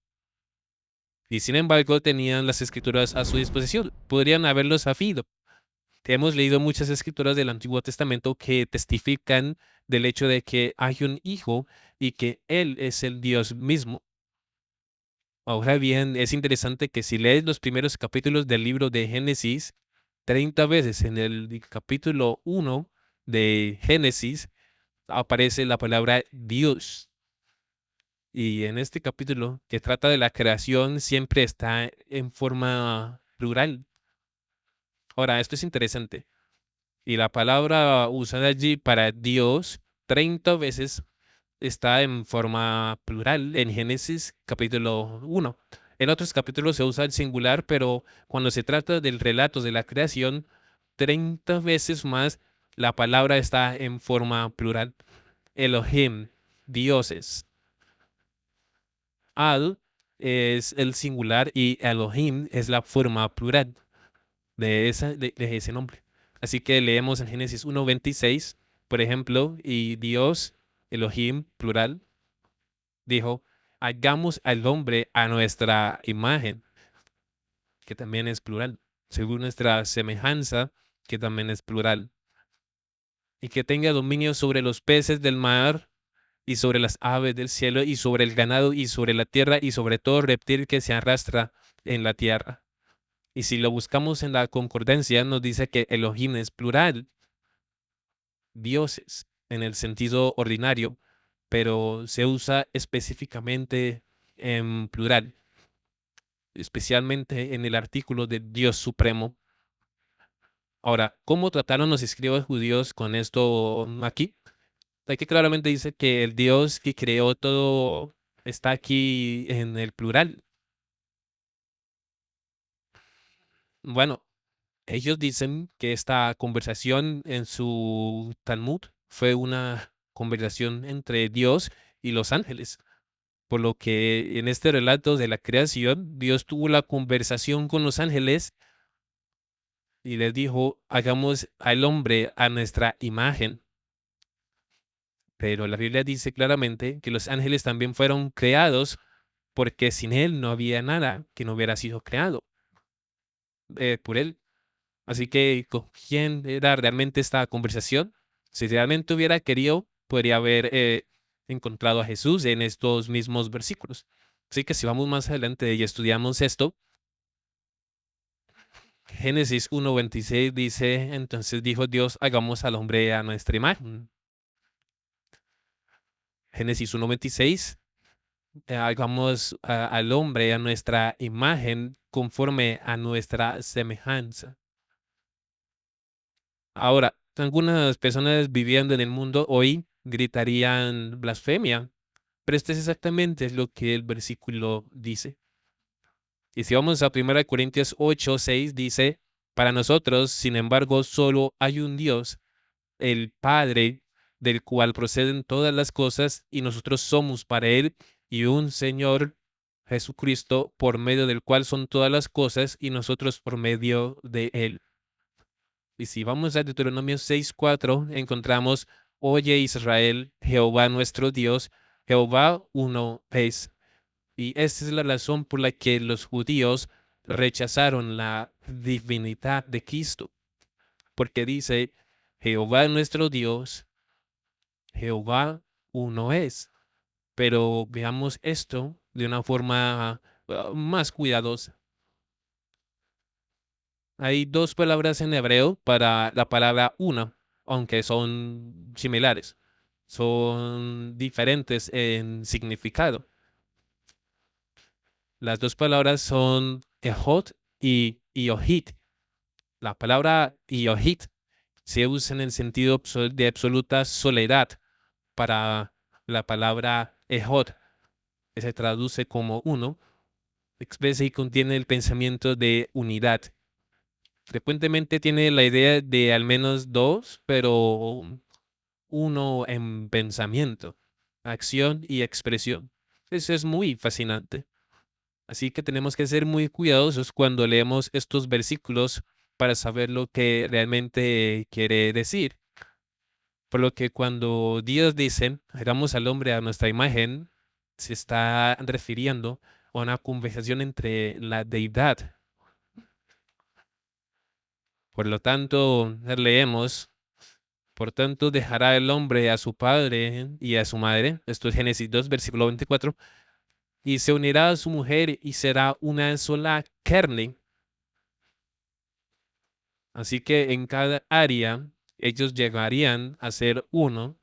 Y sin embargo, tenían las escrituras a su disposición. Podrían haberlos sabido. Hemos leído muchas escrituras del Antiguo Testamento que testifican del hecho de que hay un hijo y que él es el Dios mismo. Ahora bien, es interesante que si lees los primeros capítulos del libro de Génesis, 30 veces en el capítulo 1 de Génesis aparece la palabra Dios. Y en este capítulo que trata de la creación siempre está en forma plural. Ahora, esto es interesante. Y la palabra usada allí para Dios 30 veces está en forma plural en Génesis capítulo 1. En otros capítulos se usa el singular, pero cuando se trata del relato de la creación, 30 veces más la palabra está en forma plural. Elohim, dioses. Al es el singular y Elohim es la forma plural de ese nombre. Así que leemos en Génesis 1:26, por ejemplo, y Dios, Elohim, plural, dijo, hagamos al hombre a nuestra imagen, que también es plural, según nuestra semejanza, que también es plural, y que tenga dominio sobre los peces del mar y sobre las aves del cielo y sobre el ganado y sobre la tierra y sobre todo reptil que se arrastra en la tierra. Y si lo buscamos en la concordancia, nos dice que Elohim es plural, dioses, en el sentido ordinario, pero se usa específicamente en plural, especialmente en el artículo de Dios Supremo. Ahora, ¿cómo trataron los escribas judíos con esto aquí? Aquí claramente dice que el Dios que creó todo está aquí en el plural. Bueno, ellos dicen que esta conversación en su Talmud fue una conversación entre Dios y los ángeles, por lo que en este relato de la creación, Dios tuvo la conversación con los ángeles y les dijo, hagamos al hombre a nuestra imagen. Pero la Biblia dice claramente que los ángeles también fueron creados porque sin él no había nada que no hubiera sido creado por él. Así que, ¿con quién era realmente esta conversación? Si realmente hubiera querido, podría haber encontrado a Jesús en estos mismos versículos. Así que si vamos más adelante y estudiamos esto, Génesis 1:26 dice, entonces dijo Dios, hagamos al hombre a nuestra imagen. Génesis 1:26, hagamos al hombre a nuestra imagen conforme a nuestra semejanza. Ahora, algunas personas viviendo en el mundo hoy gritarían blasfemia, pero esto es exactamente lo que el versículo dice. Y si vamos a 1 Corintios 8:6 dice, para nosotros, sin embargo, solo hay un Dios, el Padre, del cual proceden todas las cosas, y nosotros somos para Él, y un Señor, Jesucristo, por medio del cual son todas las cosas, y nosotros por medio de Él. Y si vamos a Deuteronomio 6:4, encontramos, oye Israel, Jehová nuestro Dios, Jehová uno es. Y esta es la razón por la que los judíos rechazaron la divinidad de Cristo, porque dice, Jehová nuestro Dios, Jehová uno es. Pero veamos esto de una forma más cuidadosa. Hay dos palabras en hebreo para la palabra una, aunque son similares. Son diferentes en significado. Las dos palabras son ejot y iohit. La palabra iohit se usa en el sentido de absoluta soledad para la palabra ejot, que se traduce como uno, expresa y contiene el pensamiento de unidad. Frecuentemente tiene la idea de al menos dos, pero uno en pensamiento, acción y expresión. Eso es muy fascinante. Así que tenemos que ser muy cuidadosos cuando leemos estos versículos para saber lo que realmente quiere decir. Por lo que cuando Dios dice, hagamos al hombre a nuestra imagen, se está refiriendo a una conversación entre la deidad. Por lo tanto, leemos, por tanto dejará el hombre a su padre y a su madre, esto es Génesis 2, versículo 24, y se unirá a su mujer y será una sola carne. Así que en cada área ellos llegarían a ser uno,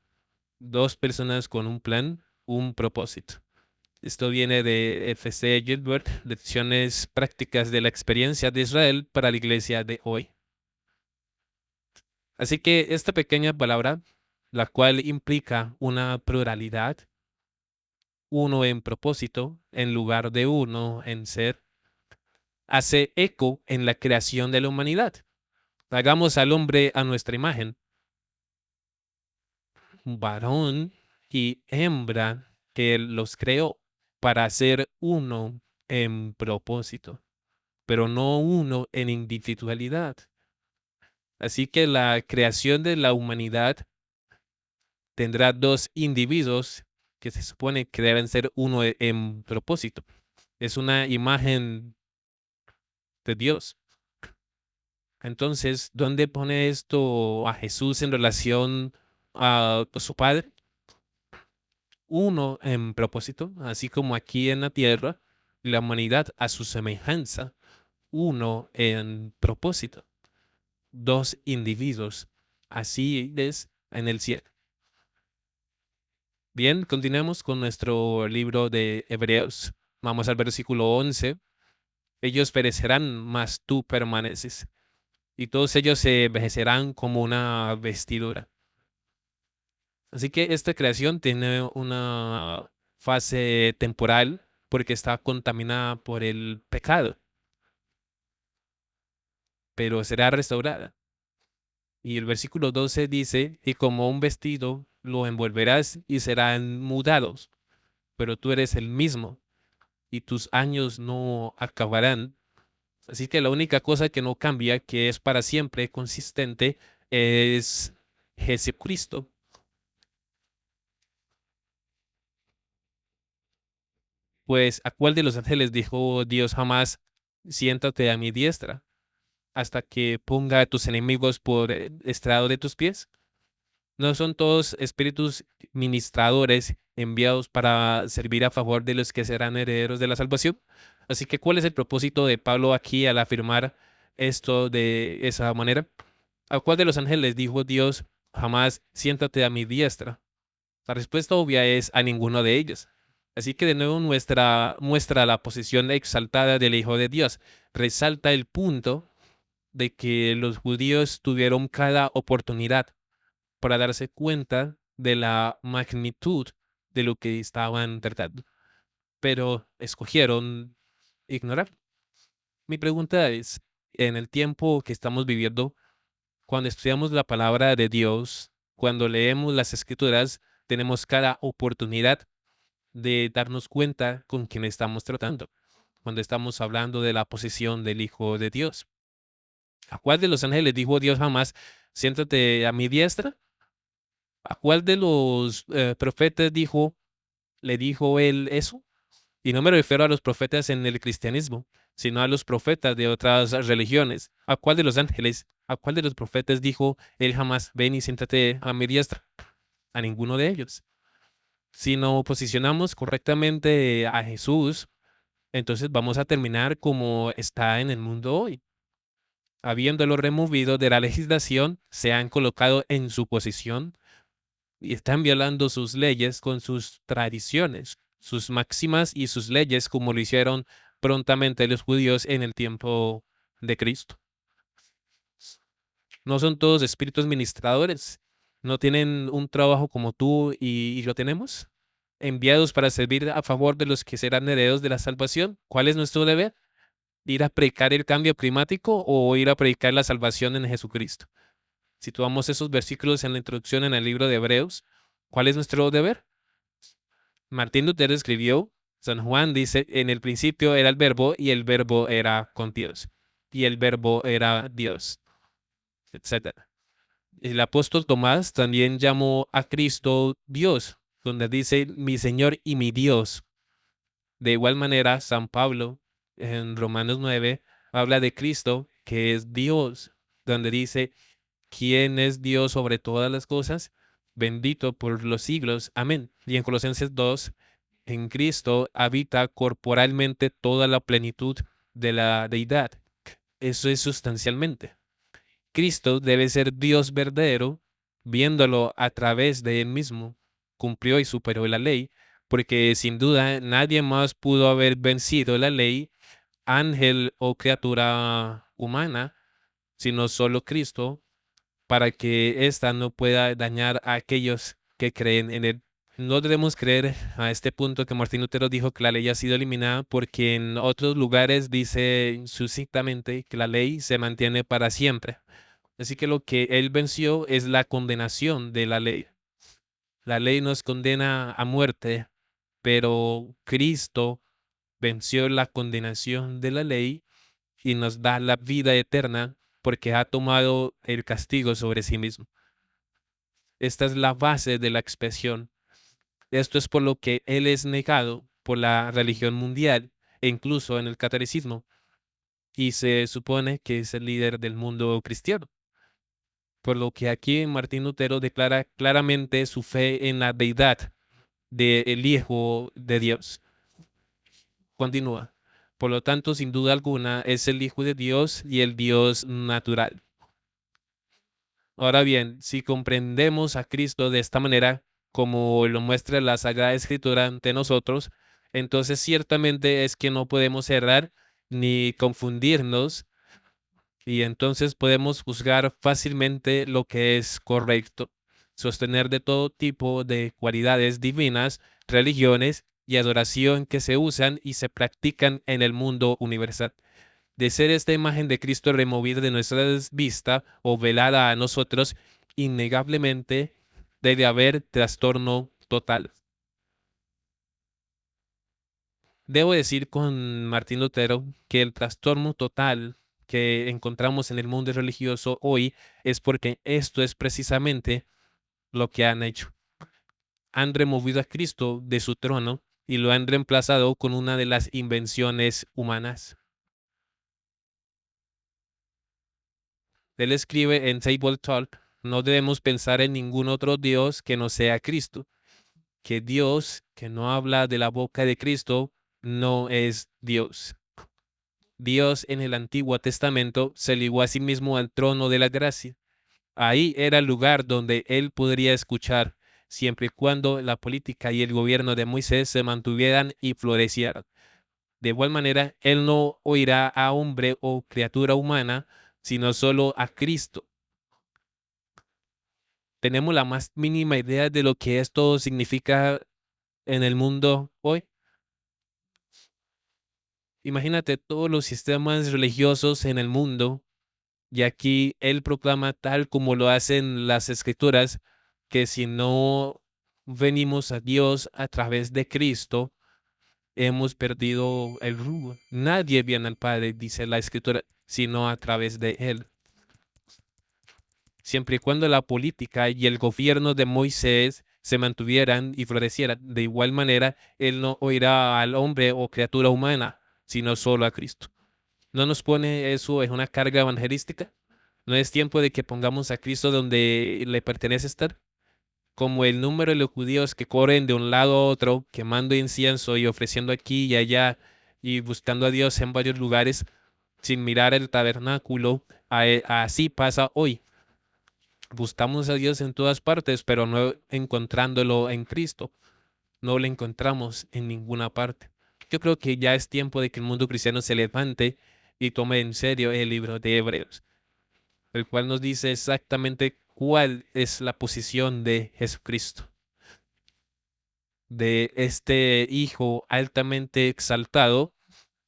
dos personas con un plan, un propósito. Esto viene de F.C. Gilbert, Lecciones Prácticas de la Experiencia de Israel para la Iglesia de hoy. Así que esta pequeña palabra, la cual implica una pluralidad, uno en propósito, en lugar de uno en ser, hace eco en la creación de la humanidad. Hagamos al hombre a nuestra imagen, varón y hembra, que él los creó para ser uno en propósito, pero no uno en individualidad. Así que la creación de la humanidad tendrá dos individuos que se supone que deben ser uno en propósito. Es una imagen de Dios. Entonces, ¿dónde pone esto a Jesús en relación a su Padre? Uno en propósito, así como aquí en la tierra, la humanidad a su semejanza, uno en propósito, dos individuos, así es en el cielo. Bien, continuemos con nuestro libro de Hebreos. Vamos al versículo 11. Ellos perecerán, mas tú permaneces, y todos ellos se envejecerán como una vestidura. Así que esta creación tiene una fase temporal porque está contaminada por el pecado, pero será restaurada. Y el versículo 12 dice, y como un vestido lo envolverás y serán mudados, pero tú eres el mismo y tus años no acabarán. Así que la única cosa que no cambia, que es para siempre consistente, es Jesucristo. Pues, ¿a cuál de los ángeles dijo Dios jamás, siéntate a mi diestra hasta que ponga a tus enemigos por estrado de tus pies? ¿No son todos espíritus ministradores enviados para servir a favor de los que serán herederos de la salvación? Así que, ¿cuál es el propósito de Pablo aquí al afirmar esto de esa manera? ¿A cuál de los ángeles dijo Dios jamás, siéntate a mi diestra? La respuesta obvia es a ninguno de ellos. Así que de nuevo muestra la posición exaltada del Hijo de Dios. Resalta el punto de que los judíos tuvieron cada oportunidad para darse cuenta de la magnitud de lo que estaban tratando, pero escogieron ignorar. Mi pregunta es, en el tiempo que estamos viviendo, cuando estudiamos la palabra de Dios, cuando leemos las escrituras, tenemos cada oportunidad de darnos cuenta con quién estamos tratando, cuando estamos hablando de la posición del Hijo de Dios. ¿A cuál de los ángeles dijo Dios jamás, siéntate a mi diestra? ¿A cuál de los profetas le dijo él eso? Y no me refiero a los profetas en el cristianismo, sino a los profetas de otras religiones. ¿A cuál de los ángeles, a cuál de los profetas dijo él jamás, ven y siéntate a mi diestra? A ninguno de ellos. Si no posicionamos correctamente a Jesús, entonces vamos a terminar como está en el mundo hoy. Habiéndolo removido de la legislación, se han colocado en su posición y están violando sus leyes con sus tradiciones, sus máximas y sus leyes, como lo hicieron prontamente los judíos en el tiempo de Cristo. No son todos espíritus ministradores, no tienen un trabajo como tú y yo tenemos, enviados para servir a favor de los que serán herederos de la salvación. ¿Cuál es nuestro deber? ¿Ir a predicar el cambio climático o ir a predicar la salvación en Jesucristo? Situamos esos versículos en la introducción en el libro de Hebreos. ¿Cuál es nuestro deber? Martín Lutero escribió, San Juan dice, en el principio era el verbo y el verbo era con Dios y el verbo era Dios, etcétera. El apóstol Tomás también llamó a Cristo Dios, donde dice mi Señor y mi Dios. De igual manera, San Pablo en Romanos 9 habla de Cristo que es Dios, donde dice ¿quién es Dios sobre todas las cosas? Bendito por los siglos. Amén. Y en Colosenses 2, en Cristo habita corporalmente toda la plenitud de la deidad. Eso es sustancialmente. Cristo debe ser Dios verdadero, viéndolo a través de él mismo, cumplió y superó la ley, porque sin duda nadie más pudo haber vencido la ley, ángel o criatura humana, sino solo Cristo, para que ésta no pueda dañar a aquellos que creen en él. No debemos creer a este punto que Martín Lutero dijo que la ley ha sido eliminada, porque en otros lugares dice sucintamente que la ley se mantiene para siempre. Así que lo que él venció es la condenación de la ley. La ley nos condena a muerte, pero Cristo venció la condenación de la ley y nos da la vida eterna porque ha tomado el castigo sobre sí mismo. Esta es la base de la expresión. Esto es por lo que él es negado por la religión mundial e incluso en el catolicismo, y se supone que es el líder del mundo cristiano. Por lo que aquí Martín Lutero declara claramente su fe en la deidad del Hijo de Dios. Continúa. Por lo tanto, sin duda alguna, es el Hijo de Dios y el Dios natural. Ahora bien, si comprendemos a Cristo de esta manera, como lo muestra la Sagrada Escritura ante nosotros, entonces ciertamente es que no podemos errar ni confundirnos, y entonces podemos juzgar fácilmente lo que es correcto, sostener de todo tipo de cualidades divinas, religiones y adoración que se usan y se practican en el mundo universal. De ser esta imagen de Cristo removida de nuestra vista o velada a nosotros, innegablemente debe haber trastorno total. Debo decir con Martín Lutero que el trastorno total que encontramos en el mundo religioso hoy es porque esto es precisamente lo que han hecho. Han removido a Cristo de su trono y lo han reemplazado con una de las invenciones humanas. Él escribe en Table Talk: no debemos pensar en ningún otro Dios que no sea Cristo, que Dios que no habla de la boca de Cristo no es Dios. Dios en el Antiguo Testamento se ligó a sí mismo al trono de la gracia. Ahí era el lugar donde él podría escuchar, siempre y cuando la política y el gobierno de Moisés se mantuvieran y florecieran. De igual manera, él no oirá a hombre o criatura humana, sino solo a Cristo. ¿Tenemos la más mínima idea de lo que esto significa en el mundo hoy? Imagínate todos los sistemas religiosos en el mundo, y aquí él proclama, tal como lo hacen las escrituras, que si no venimos a Dios a través de Cristo, hemos perdido el rumbo. Nadie viene al Padre, dice la escritura, sino a través de él. Siempre y cuando la política y el gobierno de Moisés se mantuvieran y florecieran, de igual manera, él no oirá al hombre o criatura humana, sino solo a Cristo. ¿No nos pone eso en una carga evangelística? ¿No es tiempo de que pongamos a Cristo donde le pertenece estar? Como el número de los judíos que corren de un lado a otro, quemando incienso y ofreciendo aquí y allá y buscando a Dios en varios lugares sin mirar el tabernáculo, así pasa hoy. Buscamos a Dios en todas partes, pero no encontrándolo en Cristo. No lo encontramos en ninguna parte. Yo creo que ya es tiempo de que el mundo cristiano se levante y tome en serio el libro de Hebreos, el cual nos dice exactamente cuál es la posición de Jesucristo, de este Hijo altamente exaltado.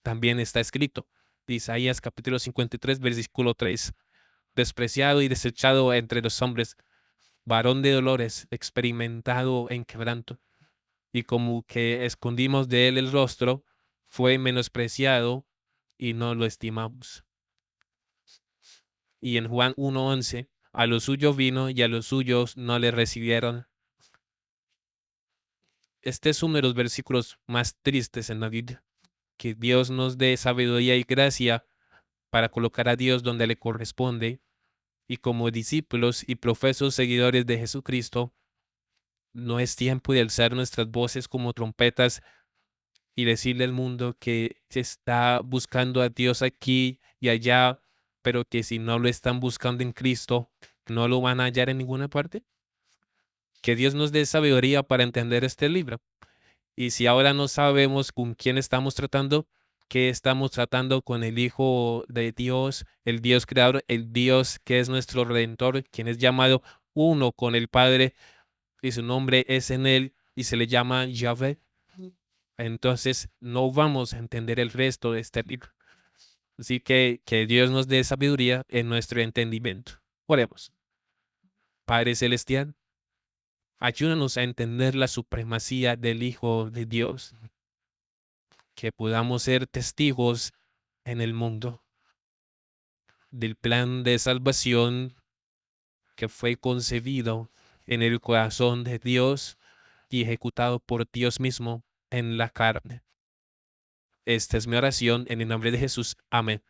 También está escrito, Isaías capítulo 53, versículo 3: despreciado y desechado entre los hombres, varón de dolores, experimentado en quebranto, y como que escondimos de él el rostro, fue menospreciado y no lo estimamos. Y en Juan 1:11, a los suyos vino y a los suyos no le recibieron. Este es uno de los versículos más tristes en la Biblia. Que Dios nos dé sabiduría y gracia para colocar a Dios donde le corresponde, y como discípulos y profesos seguidores de Jesucristo, no es tiempo de alzar nuestras voces como trompetas y decirle al mundo que se está buscando a Dios aquí y allá, pero que si no lo están buscando en Cristo, no lo van a hallar en ninguna parte. Que Dios nos dé sabiduría para entender este libro. Y si ahora no sabemos con quién estamos tratando, ¿qué estamos tratando con el Hijo de Dios, el Dios creador, el Dios que es nuestro Redentor, quien es llamado uno con el Padre y su nombre es en él y se le llama Yahvé? Entonces no vamos a entender el resto de este libro. Así que Dios nos dé sabiduría en nuestro entendimiento. Oremos. Padre Celestial, ayúdanos a entender la supremacía del Hijo de Dios, que podamos ser testigos en el mundo del plan de salvación que fue concebido en el corazón de Dios y ejecutado por Dios mismo en la carne. Esta es mi oración en el nombre de Jesús. Amén.